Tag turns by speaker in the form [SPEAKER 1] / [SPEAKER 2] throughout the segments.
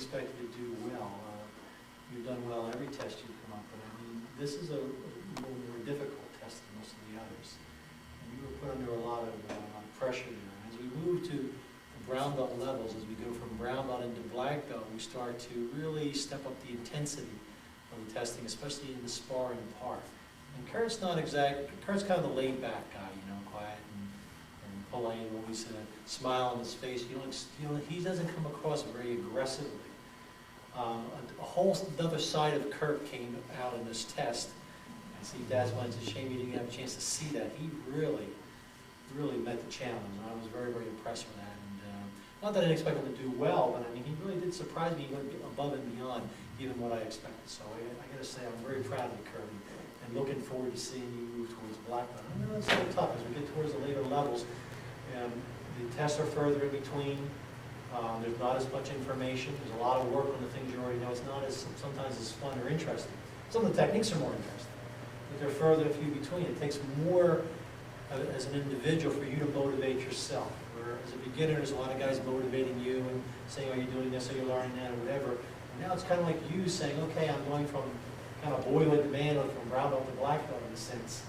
[SPEAKER 1] expect you to do well. You've done well every test you've come up with. I mean, this is a little more difficult test than most of the others. And you were put under a lot of pressure there. As we move to the brown belt levels, as we go from brown belt into black belt, we start to really step up the intensity of the testing, especially in the sparring part. And Kurt's Kurt's kind of the laid back guy, you know, quiet and polite, always a smile on his face. He doesn't come across very aggressively. A whole other side of Kurt came out in this test. And see, that's why it's a shame you didn't have a chance to see that. He really met the challenge, and I was very, very impressed with that. And not that I didn't expect him to do well, but I mean, he really did surprise me. He went above and beyond even what I expected. So I got to say, I'm very proud of you, Kurt, and looking forward to seeing you move towards black belt. I know it's a little tough as we get towards the later levels. The tests are further in between. There's not as much information. There's a lot of work on the things you already know. It's not as sometimes as fun or interesting. Some of the techniques are more interesting, but they're further and few between. It takes more as an individual for you to motivate yourself. Where as a beginner, there's a lot of guys motivating you and saying, "Oh, you're doing this, or you're learning that, or whatever." And now it's kind of like you saying, "Okay, I'm going from kind of boy like man, or from brown belt to black belt in a sense."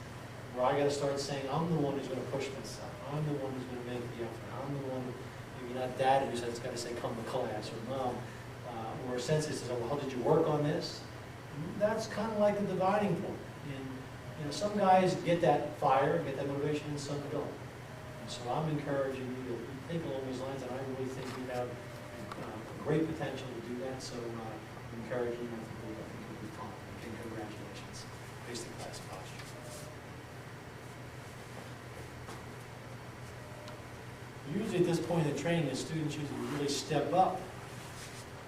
[SPEAKER 1] Where I got to start saying, I'm the one who's going to push myself. I'm the one who's going to make the effort. I'm the one, maybe not dad who's got to say, come to class, or mom, or sensei says, well, how did you work on this? And that's kind of like the dividing point. And you know, some guys get that fire, get that motivation, and some don't. And so I'm encouraging you to think along these lines, and I really think you have great potential to do that. So I'm encouraging you. I think it'll be fun. Again, congratulations. Basic class posture. Usually at this point in the training, the students usually really step up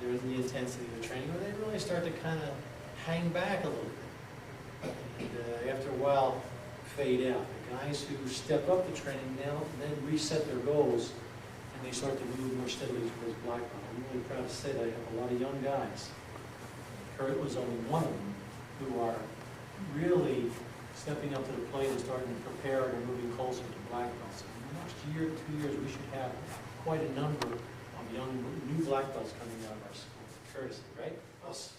[SPEAKER 1] there in the intensity of the training, or they really start to kind of hang back a little bit. And after a while, fade out. The guys who step up the training now then reset their goals, and they start to move more steadily towards black belt. I'm really proud to say that I have a lot of young guys. Kurt was only one of them who are really stepping up to the plate and starting to prepare and moving closer to black belts. So in the next year, 2 years, we should have quite a number of young new black belts coming out of our school. Courtesy, right? Us.